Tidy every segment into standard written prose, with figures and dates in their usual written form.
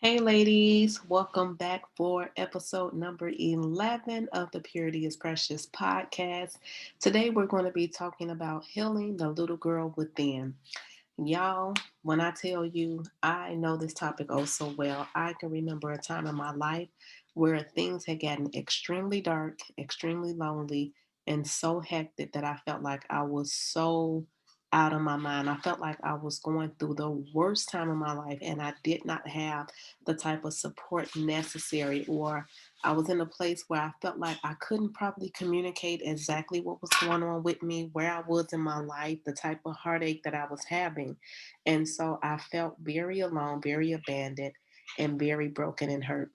Hey, ladies, welcome back for episode number 11 of the Purity is Precious podcast. Today, we're going to be talking about healing the little girl within. Y'all, when I tell you I know this topic oh so well, I can remember a time in my life where things had gotten extremely dark, extremely lonely, and so hectic that I felt like I was so out of my mind. I felt like I was going through the worst time in my life and I did not have the type of support necessary, or I was in a place where I felt like I couldn't properly communicate exactly what was going on with me, where I was in my life, the type of heartache that I was having. And so I felt very alone, very abandoned, and very broken and hurt.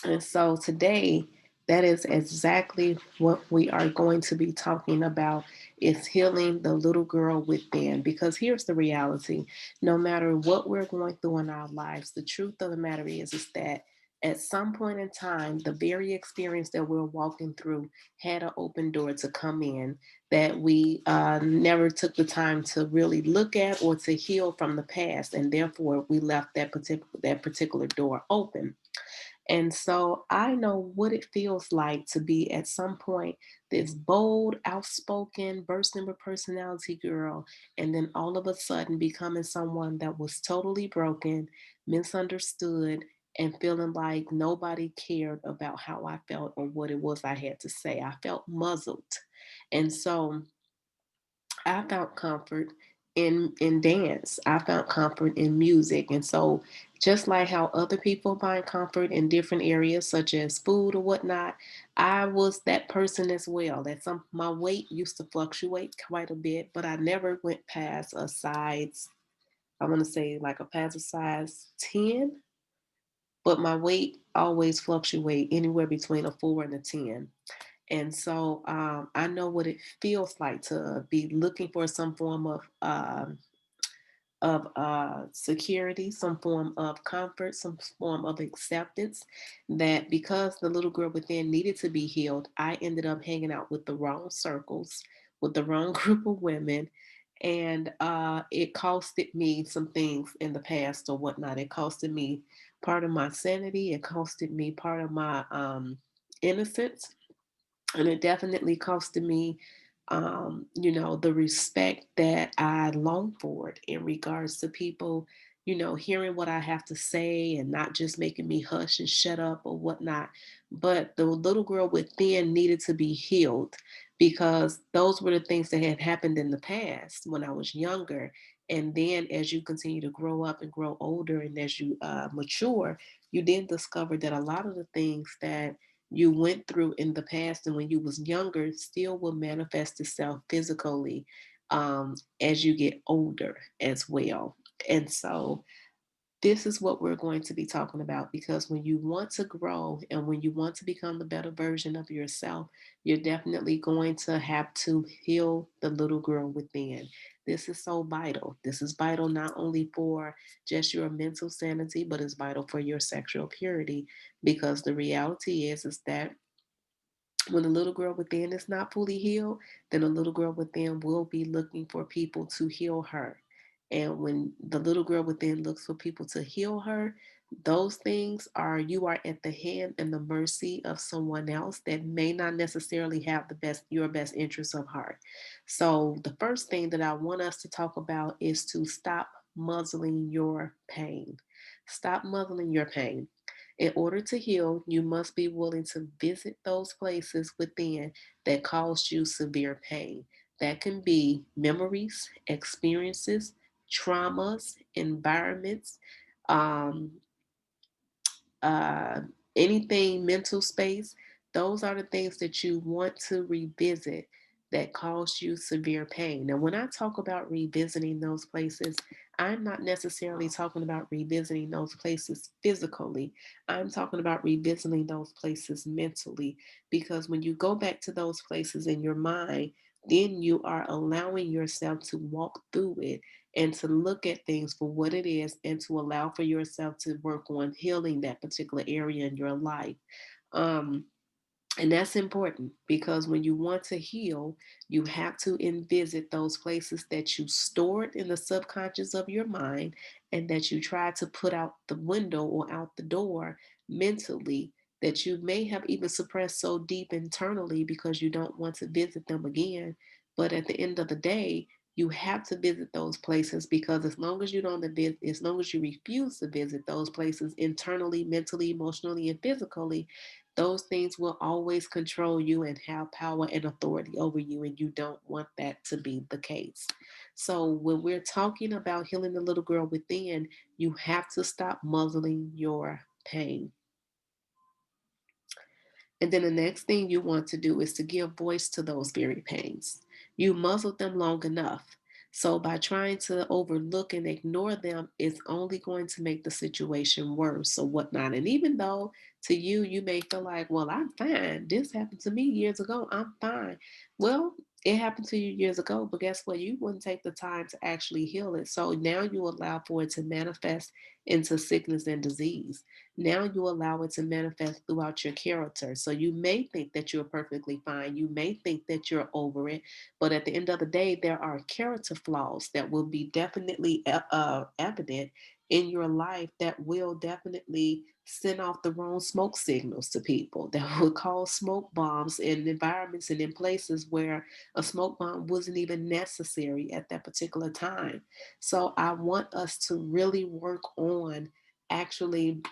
And so today, that is exactly what we are going to be talking about is healing the little girl within. Because here's the reality. No matter what we're going through in our lives, the truth of the matter is that at some point in time, the very experience that we're walking through had an open door to come in that we never took the time to really look at or to heal from the past, and therefore we left that particular door open. And so I know what it feels like to be at some point this bold, outspoken, bursting with personality girl, and then all of a sudden becoming someone that was totally broken, misunderstood, and feeling like nobody cared about how I felt or what it was I had to say. I felt muzzled. And so I found comfort in dance. I found comfort in music. And so just like how other people find comfort in different areas such as food or whatnot, I was that person as well. That some my weight used to fluctuate quite a bit, but I never went past a size, I want to say like a past a size 10, but my weight always fluctuate anywhere between a 4 and a 10. And so I know what it feels like to be looking for some form of security, some form of comfort, some form of acceptance. That because the little girl within needed to be healed, I ended up hanging out with the wrong circles, with the wrong group of women. And it costed me some things in the past or whatnot. It costed me part of my sanity. It costed me part of my innocence, and it definitely costed me the respect that I long for in regards to people, hearing what I have to say and not just making me hush and shut up or whatnot. But the little girl within needed to be healed because those were the things that had happened in the past when I was younger. And then as you continue to grow up and grow older, and as you mature, you then discover that a lot of the things that you went through in the past and when you was younger still will manifest itself physically as you get older as well. And so this is what we're going to be talking about, because when you want to grow and when you want to become the better version of yourself, you're definitely going to have to heal the little girl within. This is so vital. This is vital not only for just your mental sanity, but it's vital for your sexual purity, because the reality is that when the little girl within is not fully healed, then the little girl within will be looking for people to heal her. And when the little girl within looks for people to heal her, those things are you are at the hand and the mercy of someone else that may not necessarily have your best interests of heart. So the first thing that I want us to talk about is to stop muzzling your pain. Stop muzzling your pain. In order to heal, you must be willing to visit those places within that caused you severe pain. That can be memories, experiences, traumas, environments, um, uh, anything mental space. Those are the things that you want to revisit that cause you severe pain. Now, when I talk about revisiting those places, I'm not necessarily talking about revisiting those places physically. I'm talking about revisiting those places mentally, because when you go back to those places in your mind, then you are allowing yourself to walk through it and to look at things for what it is and to allow for yourself to work on healing that particular area in your life. Um, And that's important because when you want to heal, you have to visit those places that you stored in the subconscious of your mind and that you try to put out the window or out the door mentally, that you may have even suppressed so deep internally because you don't want to visit them again. But at the end of the day, you have to visit those places because as long as you don't visit, as long as you refuse to visit those places internally, mentally, emotionally, and physically, those things will always control you and have power and authority over you, and you don't want that to be the case. So, when we're talking about healing the little girl within, you have to stop muzzling your pain. And then the next thing you want to do is to give voice to those very pains. You muzzled them long enough. So by trying to overlook and ignore them, it's only going to make the situation worse or whatnot. And even though to you, you may feel like, well, I'm fine. This happened to me years ago. I'm fine. Well, it happened to you years ago, but guess what? You wouldn't take the time to actually heal it. So now you allow for it to manifest into sickness and disease. Now you allow it to manifest throughout your character. So you may think that you're perfectly fine. You may think that you're over it. But at the end of the day, there are character flaws that will be definitely evident in your life that will definitely send off the wrong smoke signals to people, that will cause smoke bombs in environments and in places where a smoke bomb wasn't even necessary at that particular time. So I want us to really work on actually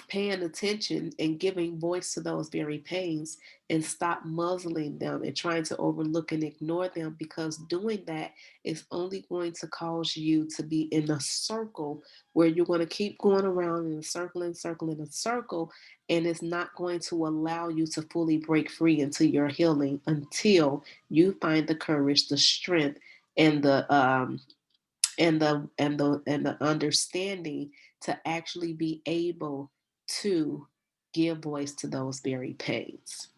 paying attention and giving voice to those very pains and stop muzzling them and trying to overlook and ignore them, because doing that is only going to cause you to be in a circle where you're going to keep going around in a circle and circle and a circle, and it's not going to allow you to fully break free into your healing until you find the courage, the strength, and the understanding to actually be able to give voice to those very pains.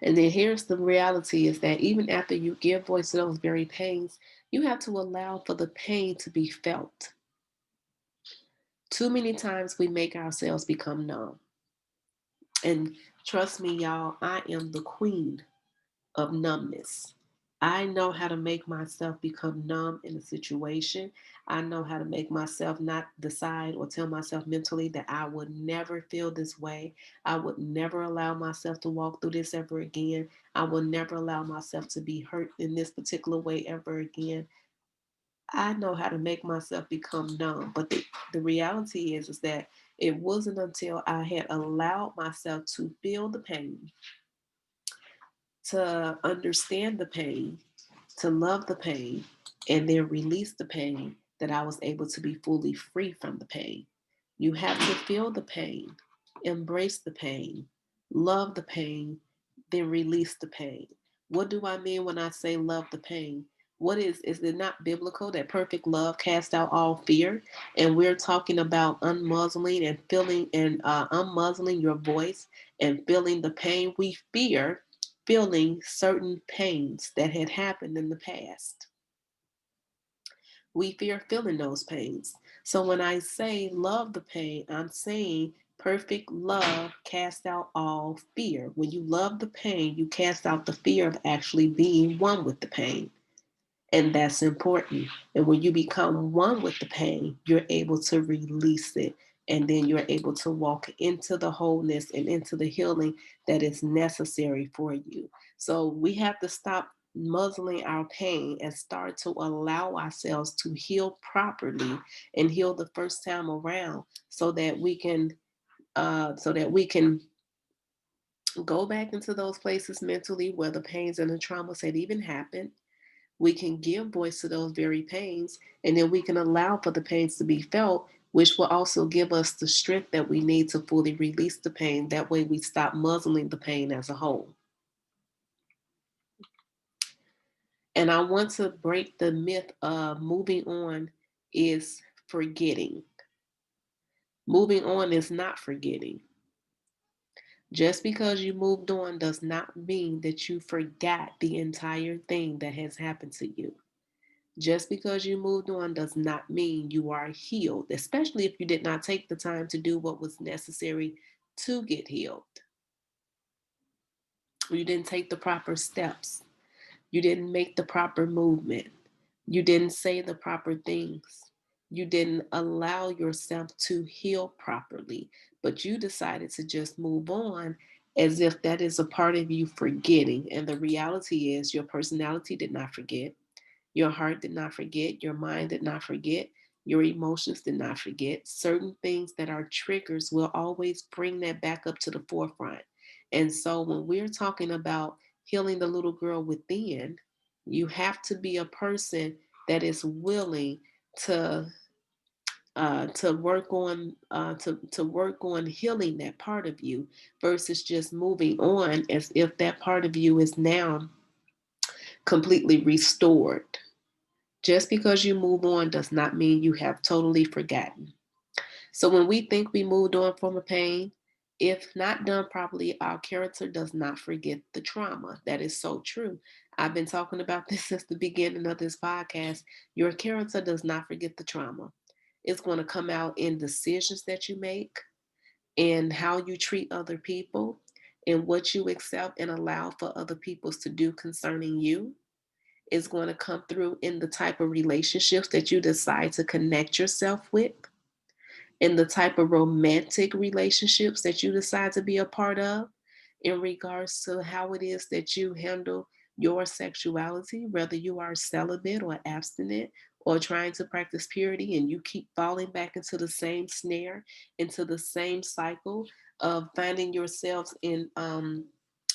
And then here's the reality is that even after you give voice to those very pains, you have to allow for the pain to be felt. Too many times we make ourselves become numb. And trust me, y'all, I am the queen of numbness. I know how to make myself become numb in a situation. I know how to make myself not decide or tell myself mentally that I would never feel this way. I would never allow myself to walk through this ever again. I will never allow myself to be hurt in this particular way ever again. I know how to make myself become numb. But the reality is that it wasn't until I had allowed myself to feel the pain, to understand the pain, to love the pain, and then release the pain, that I was able to be fully free from the pain. You have to feel the pain, embrace the pain, love the pain, then release the pain. What do I mean when I say love the pain? What is it not biblical that perfect love casts out all fear? And we're talking about unmuzzling and feeling and unmuzzling your voice and feeling the pain we fear, feeling certain pains that had happened in the past. We fear feeling those pains. So when I say love the pain, I'm saying perfect love casts out all fear. When you love the pain, you cast out the fear of actually being one with the pain. And that's important. And when you become one with the pain, you're able to release it. And then you're able to walk into the wholeness and into the healing that is necessary for you. So we have to stop muzzling our pain and start to allow ourselves to heal properly and heal the first time around, so that we can go back into those places mentally where the pains and the traumas had even happened. We can give voice to those very pains, and then we can allow for the pains to be felt, which will also give us the strength that we need to fully release the pain. That way we stop muzzling the pain as a whole. And I want to break the myth of moving on is forgetting. Moving on is not forgetting. Just because you moved on does not mean that you forgot the entire thing that has happened to you. Just because you moved on does not mean you are healed, especially if you did not take the time to do what was necessary to get healed. You didn't take the proper steps. You didn't make the proper movement. You didn't say the proper things. You didn't allow yourself to heal properly, but you decided to just move on as if that is a part of you forgetting. And the reality is, your personality did not forget. Your heart did not forget. Your mind did not forget. Your emotions did not forget. Certain things that are triggers will always bring that back up to the forefront. And so when we're talking about healing the little girl within, you have to be a person that is willing to to work on healing that part of you versus just moving on as if that part of you is now completely restored. Just because you move on does not mean you have totally forgotten. So when we think we moved on from a pain, if not done properly, our character does not forget the trauma. That is so true. I've been talking about this since the beginning of this podcast. Your character does not forget the trauma. It's going to come out in decisions that you make, in how you treat other people, in what you accept and allow for other people to do concerning you. Is going to come through in the type of relationships that you decide to connect yourself with, in the type of romantic relationships that you decide to be a part of, in regards to how it is that you handle your sexuality, whether you are celibate or abstinent or trying to practice purity and you keep falling back into the same snare, into the same cycle of finding yourselves in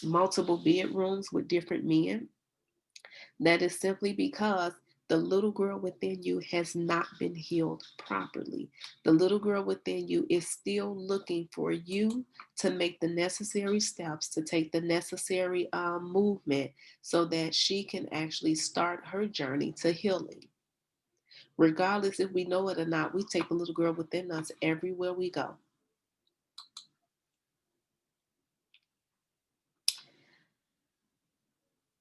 multiple bedrooms with different men. That is simply because the little girl within you has not been healed properly. The little girl within you is still looking for you to make the necessary steps, to take the necessary movement so that she can actually start her journey to healing. Regardless if we know it or not, we take a little girl within us everywhere we go.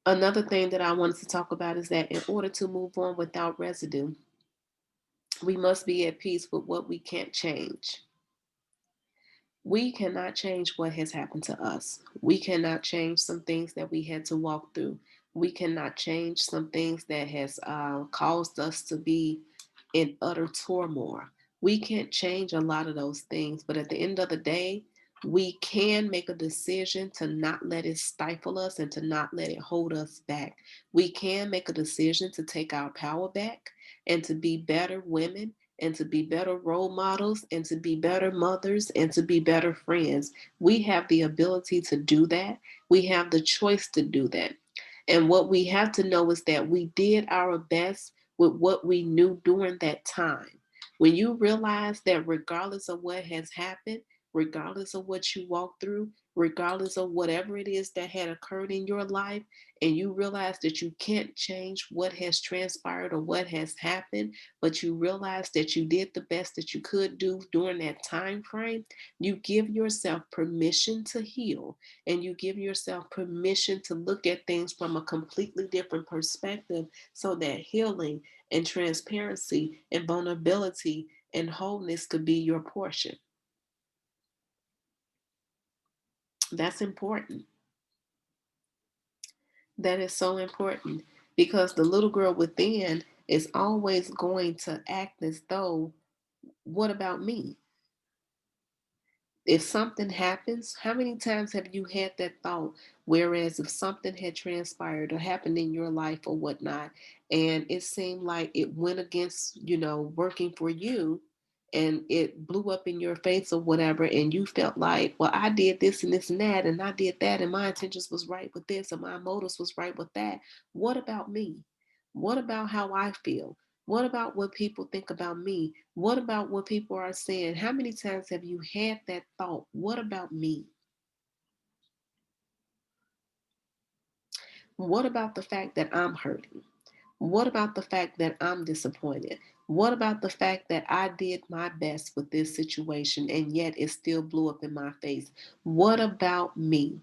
Another thing that I wanted to talk about is that in order to move on without residue, we must be at peace with what we can't change. We cannot change what has happened to us. We cannot change some things that we had to walk through. We cannot change some things that has caused us to be in utter turmoil. We can't change a lot of those things, but at the end of the day, we can make a decision to not let it stifle us and to not let it hold us back. We can make a decision to take our power back and to be better women and to be better role models and to be better mothers and to be better friends. We have the ability to do that. We have the choice to do that. And what we have to know is that we did our best with what we knew during that time. When you realize that regardless of what has happened, regardless of what you walked through, regardless of whatever it is that had occurred in your life, and you realize that you can't change what has transpired or what has happened, but you realize that you did the best that you could do during that time frame, you give yourself permission to heal and you give yourself permission to look at things from a completely different perspective so that healing and transparency and vulnerability and wholeness could be your portion. That's important. That is so important because the little girl within is always going to act as though, what about me? If something happens, how many times have you had that thought? Whereas if something had transpired or happened in your life or whatnot, and it seemed like it went against, working for you and it blew up in your face or whatever, and you felt like, well, I did this and this and I did that, and my intentions was right with this, and my motives was right with that. What about me? What about how I feel? What about what people think about me? What about what people are saying? How many times have you had that thought? What about me? What about the fact that I'm hurting? What about the fact that I'm disappointed? What about the fact that I did my best with this situation and yet it still blew up in my face? What about me?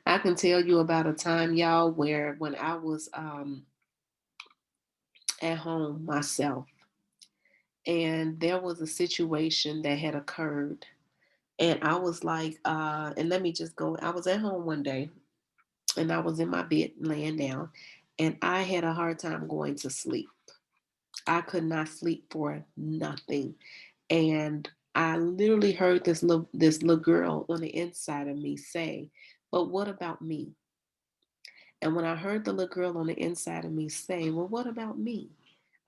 I can tell you about a time, y'all, where when I was at home myself And there was a situation that had occurred. And I was like, and let me just go. I was at home one day and I was in my bed laying down and I had a hard time going to sleep. I could not sleep for nothing. And I literally heard this little girl on the inside of me say, "But what about me?" And when I heard the little girl on the inside of me say, "Well, what about me?"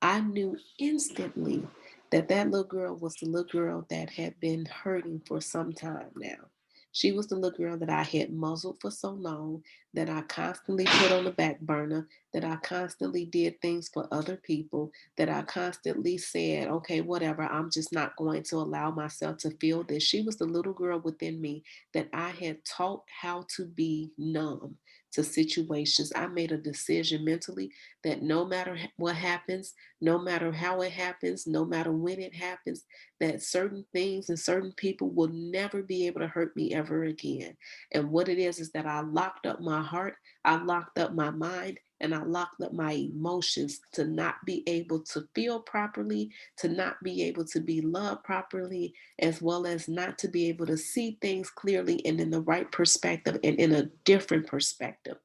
I knew instantly that that little girl was the little girl that had been hurting for some time now. She was the little girl that I had muzzled for so long, that I constantly put on the back burner, that I constantly did things for other people, that I constantly said, okay, whatever, I'm just not going to allow myself to feel this. She was the little girl within me that I had taught how to be numb to situations. I made a decision mentally that no matter what happens, no matter how it happens, no matter when it happens, that certain things and certain people will never be able to hurt me ever again. And what it is that I locked up my heart, I locked up my mind, and I locked up my emotions to not be able to feel properly, to not be able to be loved properly, as well as not to be able to see things clearly and in the right perspective and in a different perspective.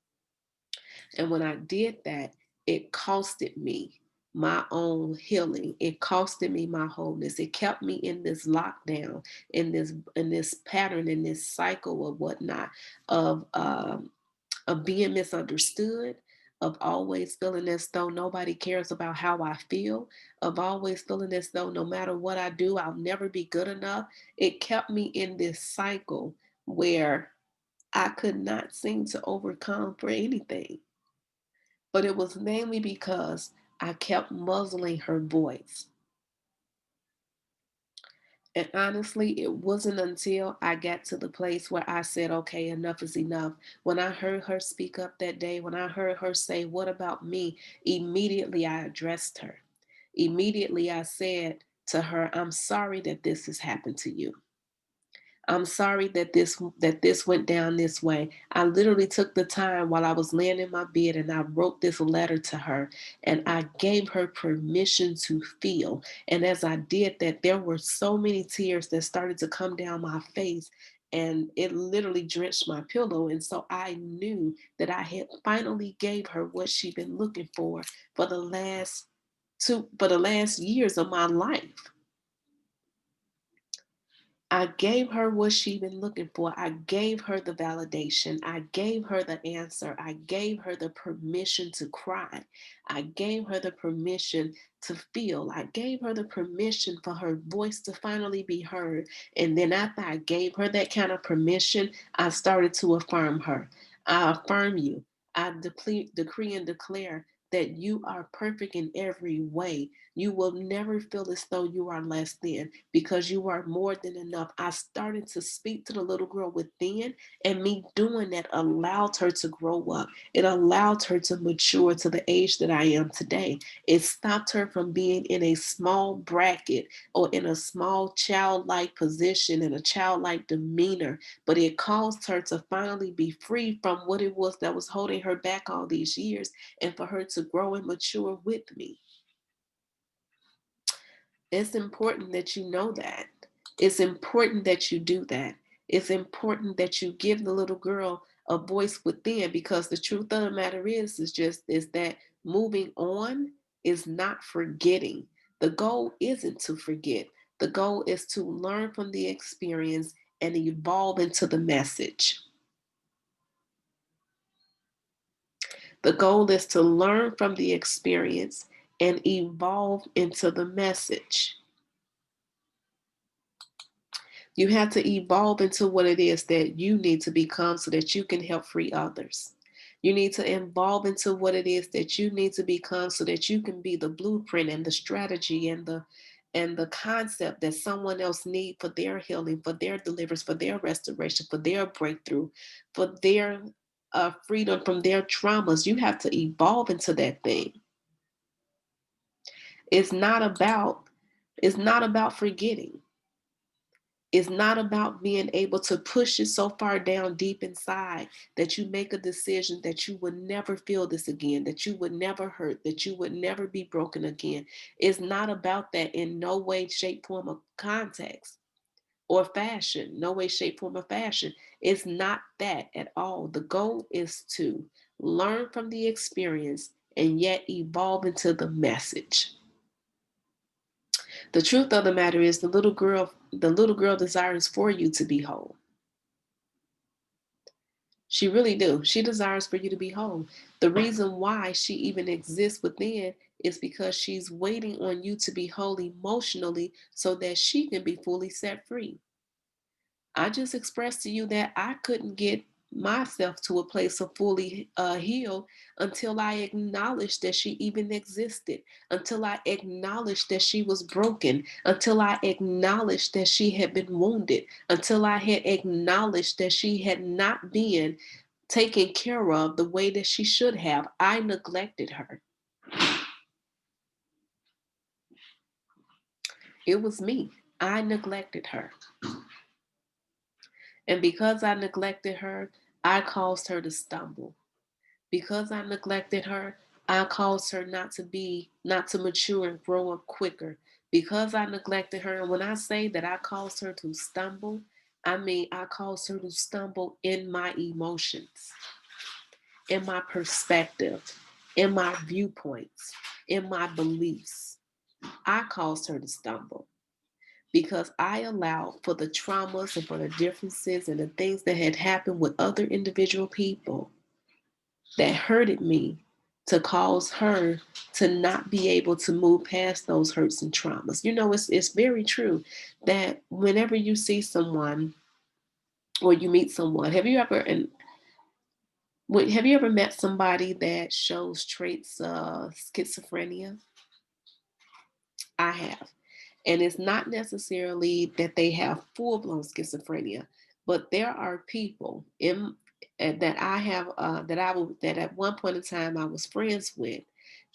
And when I did that, it costed me my own healing. It costed me my wholeness. It kept me in this lockdown, in this pattern, in this cycle of whatnot, of of being misunderstood, of always feeling as though nobody cares about how I feel, of always feeling as though no matter what I do, I'll never be good enough. It kept me in this cycle where I could not seem to overcome for anything. But it was mainly because I kept muzzling her voice. And honestly, it wasn't until I got to the place where I said, okay, enough is enough. When I heard her speak up that day, when I heard her say, what about me? Immediately I addressed her. Immediately I said to her, I'm sorry that this has happened to you. I'm sorry that this went down this way. I literally took the time while I was laying in my bed and I wrote this letter to her and I gave her permission to feel. And as I did that, there were so many tears that started to come down my face and it literally drenched my pillow. And so I knew that I had finally gave her what she'd been looking for the last years of my life. I gave her what she'd been looking for. I gave her the validation. I gave her the answer. I gave her the permission to cry. I gave her the permission to feel. I gave her the permission for her voice to finally be heard. And then after I gave her that kind of permission, I started to affirm her. I affirm you. I decree and declare that you are perfect in every way. You will never feel as though you are less than because you are more than enough. I started to speak to the little girl within, and me doing that allowed her to grow up. It allowed her to mature to the age that I am today. It stopped her from being in a small bracket or in a small childlike position and a childlike demeanor, but it caused her to finally be free from what it was that was holding her back all these years and for her to grow and mature with me. It's important that you know that. It's important that you do that. It's important that you give the little girl a voice within because the truth of the matter is that moving on is not forgetting. The goal isn't to forget. The goal is to learn from the experience and evolve into the message. The goal is to learn from the experience and evolve into the message. You have to evolve into what it is that you need to become so that you can help free others. You need to evolve into what it is that you need to become so that you can be the blueprint and the strategy and the concept that someone else need for their healing, for their deliverance, for their restoration, for their breakthrough, for their freedom from their traumas. You have to evolve into that thing. It's not about it's not about forgetting. It's not about being able to push it so far down deep inside that you make a decision that you would never feel this again, that you would never hurt, that you would never be broken again. It's not about that in no way, shape, form, or context or fashion. No way, shape, form, or fashion. It's not that at all. The goal is to learn from the experience and yet evolve into the message. The truth of the matter is the little girl desires for you to be whole. She really do. She desires for you to be whole. The reason why she even exists within is because she's waiting on you to be whole emotionally so that she can be fully set free. I just expressed to you that I couldn't get myself to a place of fully healed until I acknowledged that she even existed, until I acknowledged that she was broken, until I acknowledged that she had been wounded, until I had acknowledged that she had not been taken care of the way that she should have. I neglected her. It was me. I neglected her. And because I neglected her, I caused her to stumble. Because I neglected her, I caused her not to mature and grow up quicker. Because I neglected her, and when I say that I caused her to stumble, I mean I caused her to stumble in my emotions, in my perspective, in my viewpoints, in my beliefs. I caused her to stumble because I allowed for the traumas and for the differences and the things that had happened with other individual people that hurted me to cause her to not be able to move past those hurts and traumas. It's very true that whenever you see someone or you meet someone, have you ever met somebody that shows traits of schizophrenia? I have. And it's not necessarily that they have full blown schizophrenia, but there are people that I have that at one point in time I was friends with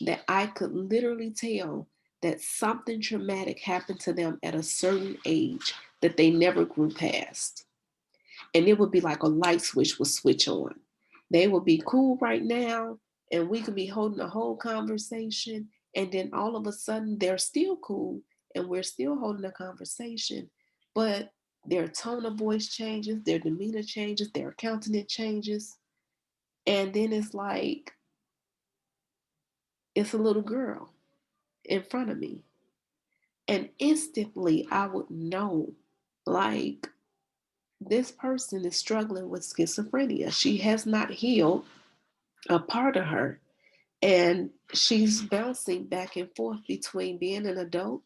that I could literally tell that something traumatic happened to them at a certain age that they never grew past. And it would be like a light switch would switch on. They would be cool right now, and we could be holding a whole conversation, and then all of a sudden they're still cool, and we're still holding a conversation, but their tone of voice changes, their demeanor changes, their countenance changes, and then it's like it's a little girl in front of me, and instantly I would know, like, this person is struggling with schizophrenia. She has not healed a part of her. And she's bouncing back and forth between being an adult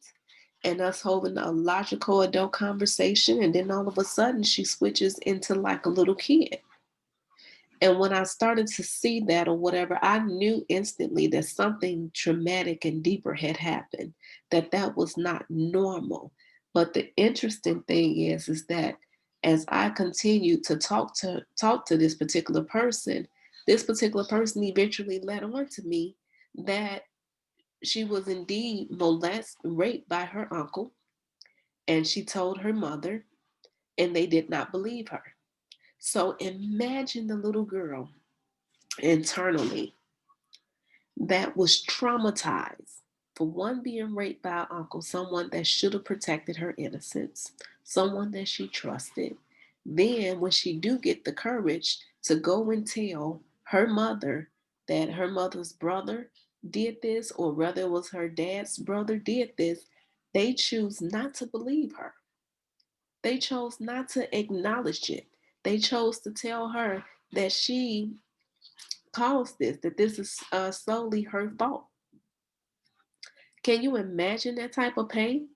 and us holding a logical adult conversation. And then all of a sudden, she switches into like a little kid. And when I started to see that or whatever, I knew instantly that something traumatic and deeper had happened, that was not normal. But the interesting thing is that as I continued to talk to this particular person eventually led on to me that she was indeed raped by her uncle, and she told her mother, and they did not believe her. So imagine the little girl internally that was traumatized for one being raped by an uncle, someone that should have protected her innocence, someone that she trusted. Then when she do get the courage to go and tell her mother that her mother's brother did this, or whether it was her dad's brother did this, they choose not to believe her. They chose not to acknowledge it. They chose to tell her that she caused this, that this is solely her fault. Can you imagine that type of pain?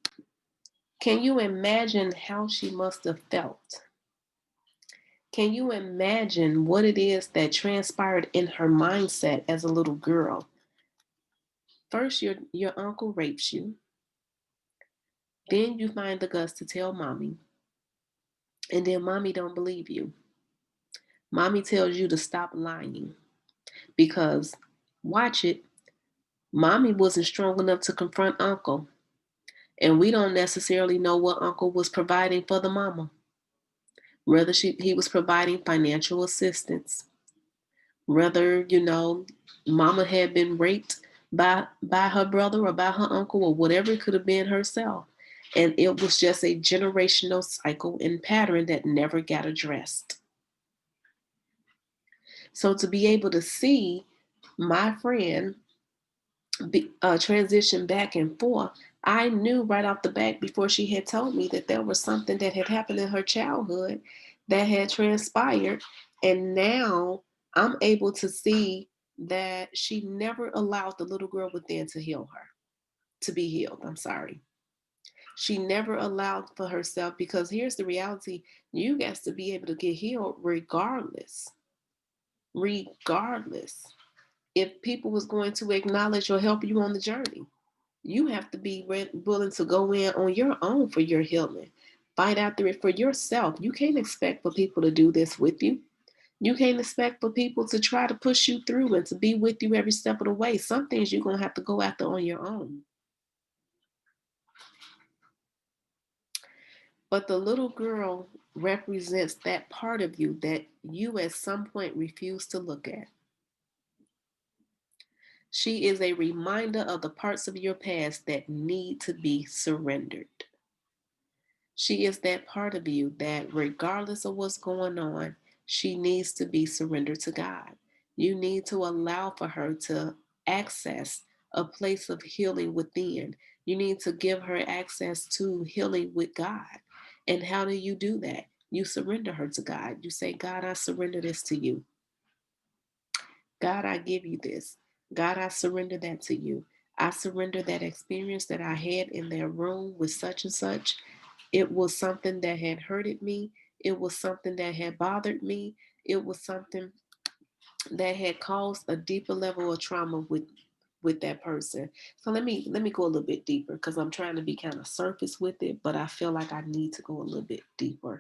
Can you imagine how she must have felt? Can you imagine what it is that transpired in her mindset as a little girl? First, your uncle rapes you. Then you find the guts to tell mommy. And then mommy don't believe you. Mommy tells you to stop lying because, watch it, mommy wasn't strong enough to confront uncle. And we don't necessarily know what uncle was providing for the mama. Whether he was providing financial assistance, whether, mama had been raped by her brother or by her uncle or whatever it could have been herself. And it was just a generational cycle and pattern that never got addressed. So to be able to see my friend transition back and forth, I knew right off the bat before she had told me that there was something that had happened in her childhood that had transpired. And now I'm able to see that she never allowed the little girl within to heal her, to be healed. I'm sorry. She never allowed for herself, because here's the reality: you got to be able to get healed regardless. Regardless. If people was going to acknowledge or help you on the journey, you have to be willing to go in on your own for your healing. Fight after it for yourself. You can't expect for people to do this with you. You can't expect for people to try to push you through and to be with you every step of the way. Some things you're going to have to go after on your own. But the little girl represents that part of you that you at some point refuse to look at. She is a reminder of the parts of your past that need to be surrendered. She is that part of you that, regardless of what's going on, she needs to be surrendered to God. You need to allow for her to access a place of healing within. You need to give her access to healing with God. And how do you do that? You surrender her to God. You say, God, I surrender this to you. God, I give you this. God, I surrender that to you. I surrender that experience that I had in that room with such and such. It was something that had hurted me. It was something that had bothered me. It was something that had caused a deeper level of trauma with that person. So let me go a little bit deeper, because I'm trying to be kind of surface with it, but I feel like I need to go a little bit deeper.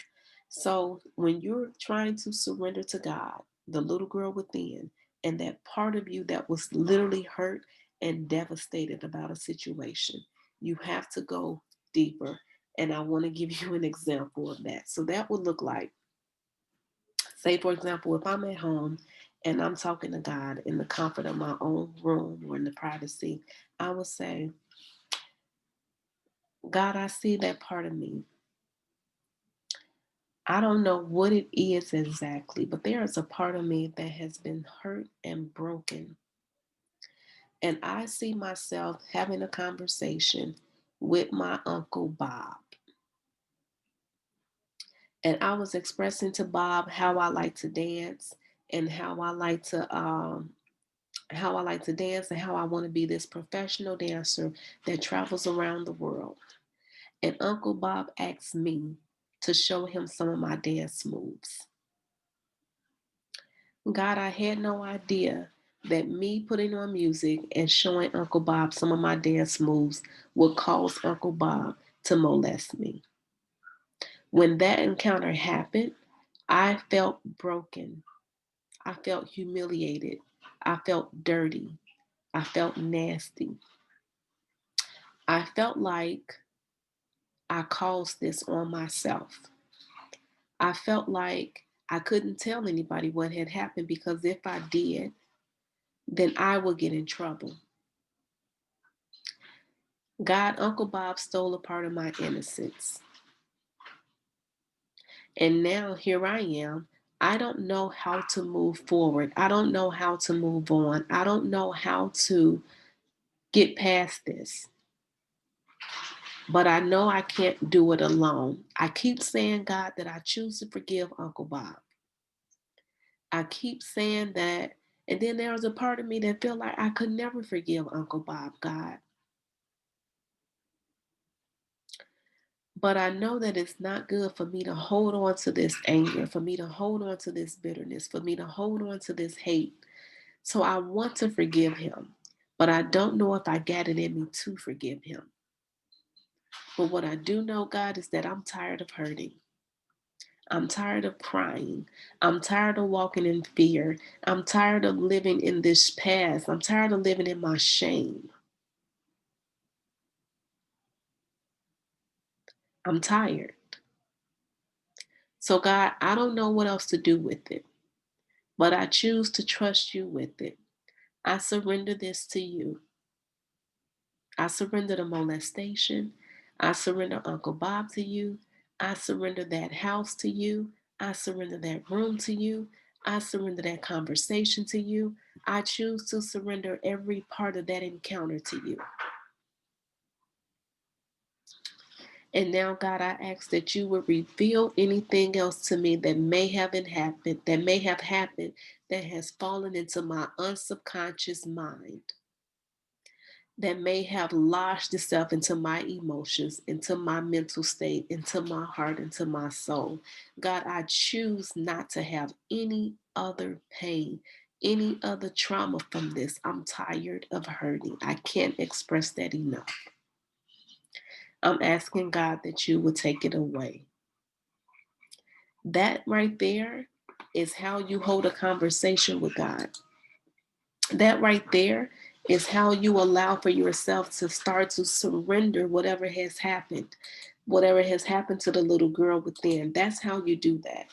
So when you're trying to surrender to God, the little girl within, and that part of you that was literally hurt and devastated about a situation, you have to go deeper. And I want to give you an example of that. So that would look like, say, for example, if I'm at home and I'm talking to God in the comfort of my own room or in the privacy, I would say, God, I see that part of me. I don't know what it is exactly, but there is a part of me that has been hurt and broken. And I see myself having a conversation with my Uncle Bob. And I was expressing to Bob how I like to dance and how I like to dance and how I want to be this professional dancer that travels around the world. And Uncle Bob asked me to show him some of my dance moves. God, I had no idea that me putting on music and showing Uncle Bob some of my dance moves would cause Uncle Bob to molest me. When that encounter happened, I felt broken. I felt humiliated. I felt dirty. I felt nasty. I felt like I caused this on myself. I felt like I couldn't tell anybody what had happened, because if I did, then I would get in trouble. God, Uncle Bob stole a part of my innocence. And now here I am. I don't know how to move forward. I don't know how to move on. I don't know how to get past this. But I know I can't do it alone. I keep saying, God, that I choose to forgive Uncle Bob. I keep saying that. And then there was a part of me that felt like I could never forgive Uncle Bob, God. But I know that it's not good for me to hold on to this anger, for me to hold on to this bitterness, for me to hold on to this hate. So I want to forgive him, but I don't know if I got it in me to forgive him. But what I do know, God, is that I'm tired of hurting. I'm tired of crying. I'm tired of walking in fear. I'm tired of living in this past. I'm tired of living in my shame. I'm tired. So, God, I don't know what else to do with it, but I choose to trust you with it. I surrender this to you. I surrender the molestation. I surrender Uncle Bob to you. I surrender that house to you. I surrender that room to you. I surrender that conversation to you. I choose to surrender every part of that encounter to you. And now, God, I ask that you would reveal anything else to me that may have happened, that has fallen into my unsubconscious mind, that may have lodged itself into my emotions, into my mental state, into my heart, into my soul. God, I choose not to have any other pain, any other trauma from this. I'm tired of hurting. I can't express that enough. I'm asking God that you would take it away. That right there is how you hold a conversation with God. That right there is how you allow for yourself to start to surrender whatever has happened to the little girl within. That's how you do that.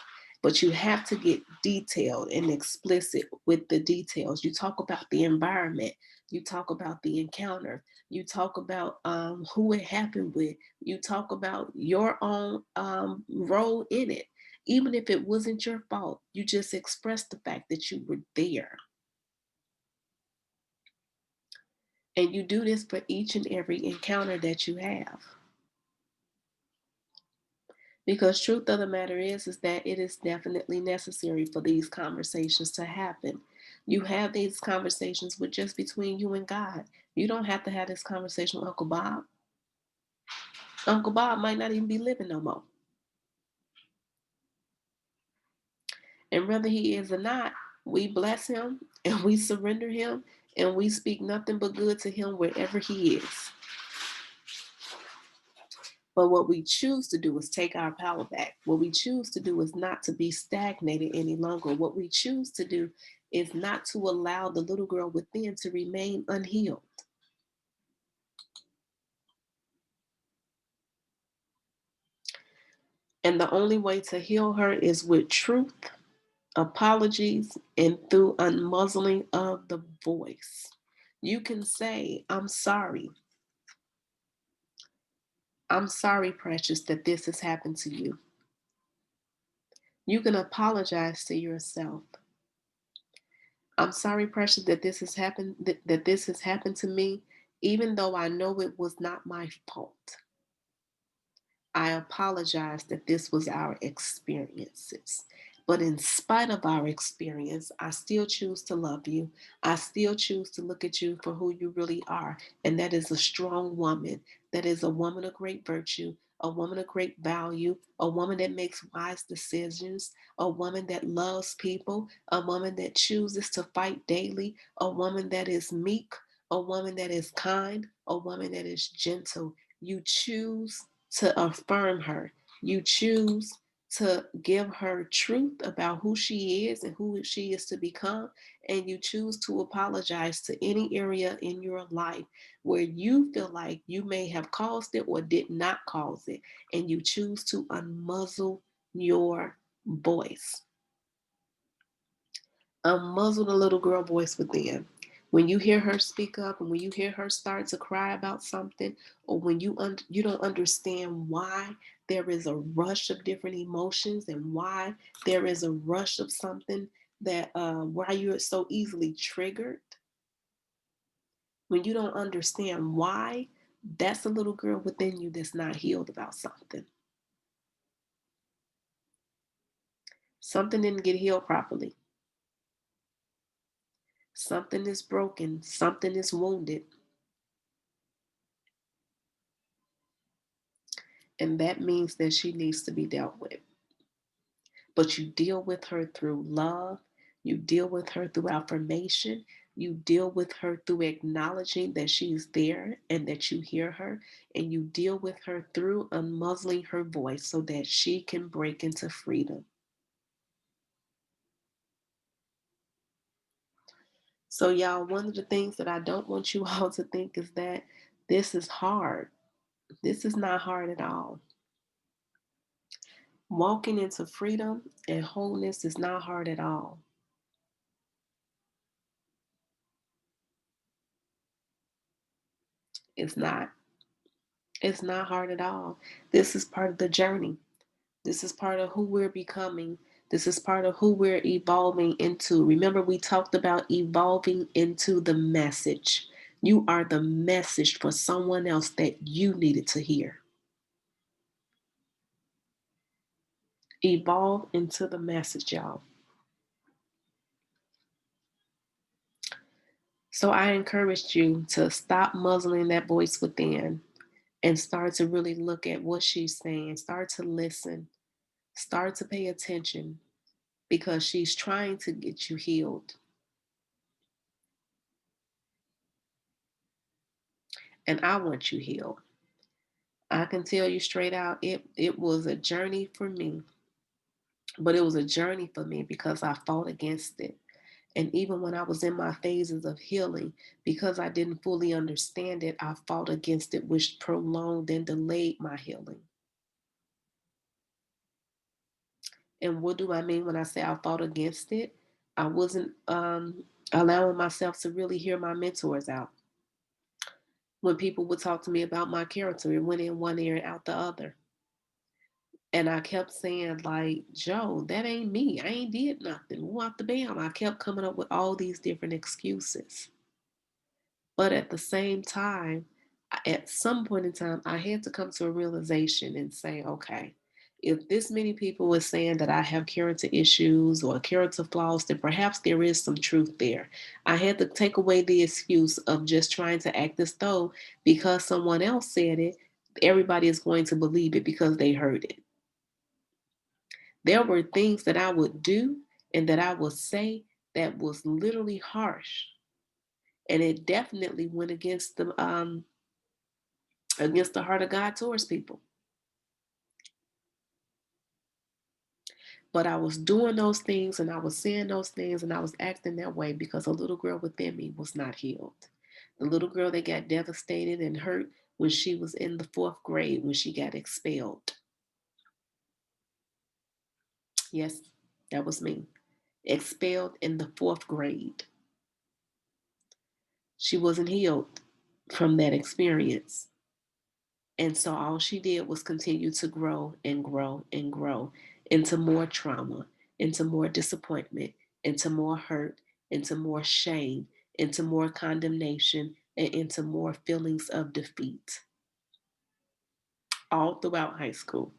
But you have to get detailed and explicit with the details. You talk about the environment, you talk about the encounter, you talk about who it happened with, you talk about your own role in it. Even if it wasn't your fault, you just express the fact that you were there. And you do this for each and every encounter that you have. Because truth of the matter is that it is definitely necessary for these conversations to happen. You have these conversations with just between you and God. You don't have to have this conversation with Uncle Bob. Uncle Bob might not even be living no more. And whether he is or not, we bless him and we surrender him and we speak nothing but good to him wherever he is. But what we choose to do is take our power back. What we choose to do is not to be stagnated any longer. What we choose to do is not to allow the little girl within to remain unhealed. And the only way to heal her is with truth, apologies, and through unmuzzling of the voice. You can say, I'm sorry. I'm sorry, precious, that this has happened to you. You can apologize to yourself. I'm sorry, precious, that this has happened to me, even though I know it was not my fault. I apologize that this was our experiences. But in spite of our experience, I still choose to love you. I still choose to look at you for who you really are. And that is a strong woman. That is a woman of great virtue, a woman of great value, a woman that makes wise decisions, a woman that loves people, a woman that chooses to fight daily, a woman that is meek, a woman that is kind, a woman that is gentle. You choose to affirm her. You choose to give her truth about who she is and who she is to become. And you choose to apologize to any area in your life where you feel like you may have caused it or did not cause it. And you choose to unmuzzle your voice. Unmuzzle the little girl voice within. When you hear her speak up and when you hear her start to cry about something, or when you don't understand why there is a rush of different emotions and why there is a rush of something that why you're so easily triggered, when you don't understand why, that's a little girl within you that's not healed about something. Something didn't get healed properly. Something is broken. Something is wounded. And that means that she needs to be dealt with. But you deal with her through love, you deal with her through affirmation, you deal with her through acknowledging that she's there and that you hear her, and you deal with her through unmuzzling her voice so that she can break into freedom. So, y'all, one of the things that I don't want you all to think is that this is hard. This is not hard at all. Walking into freedom and wholeness is not hard at all. It's not. It's not hard at all. This is part of the journey. This is part of who we're becoming. This is part of who we're evolving into. Remember, we talked about evolving into the message. You are the message for someone else that you needed to hear. Evolve into the message, y'all. So I encouraged you to stop muzzling that voice within and start to really look at what she's saying. Start to listen. Start to pay attention because she's trying to get you healed. And I want you healed. I can tell you straight out, it was a journey for me, but it was a journey for me because I fought against it. And even when I was in my phases of healing, because I didn't fully understand it, I fought against it, which prolonged and delayed my healing. And what do I mean when I say I fought against it? I wasn't allowing myself to really hear my mentors out. When people would talk to me about my character, it went in one ear and out the other. And I kept saying, like, Joe, that ain't me. I ain't did nothing. What the bam? I kept coming up with all these different excuses. But at the same time, at some point in time, I had to come to a realization and say, okay, if this many people were saying that I have character issues or character flaws, then perhaps there is some truth there. I had to take away the excuse of just trying to act as though because someone else said it, everybody is going to believe it because they heard it. There were things that I would do and that I would say that was literally harsh. And it definitely went against the heart of God towards people. But I was doing those things and I was saying those things and I was acting that way because a little girl within me was not healed. The little girl that got devastated and hurt when she was in the fourth grade when she got expelled. Yes, that was me. Expelled in the fourth grade. She wasn't healed from that experience. And so all she did was continue to grow and grow and grow into more trauma, into more disappointment, into more hurt, into more shame, into more condemnation, and into more feelings of defeat all throughout high school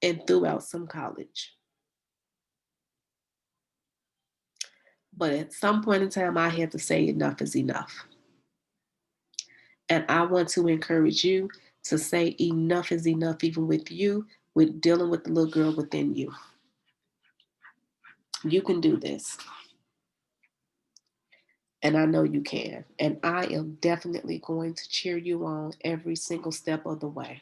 and throughout some college. But at some point in time, I had to say enough is enough. And I want to encourage you to say enough is enough, even with you, with dealing with the little girl within you. You can do this. And I know you can. And I am definitely going to cheer you on every single step of the way.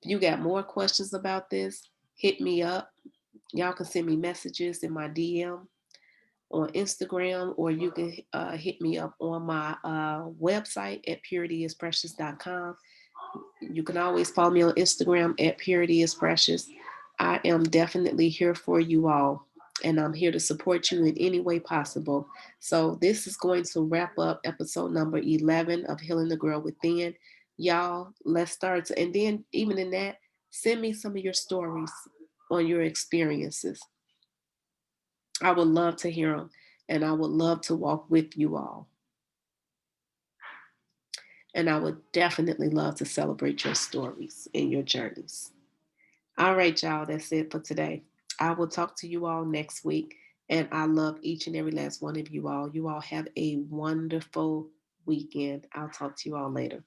If you got more questions about this, hit me up. Y'all can send me messages in my DM on Instagram, or you can hit me up on my website at purityisprecious.com. You can always follow me on Instagram at purityisprecious. I am definitely here for you all, and I'm here to support you in any way possible. So, this is going to wrap up episode number 11 of Healing the Girl Within. Y'all, let's start. And then, even in that, send me some of your stories on your experiences. I would love to hear them, and I would love to walk with you all. And I would definitely love to celebrate your stories and your journeys. All right, y'all, that's it for today. I will talk to you all next week. And I love each and every last one of you all. You all have a wonderful weekend. I'll talk to you all later.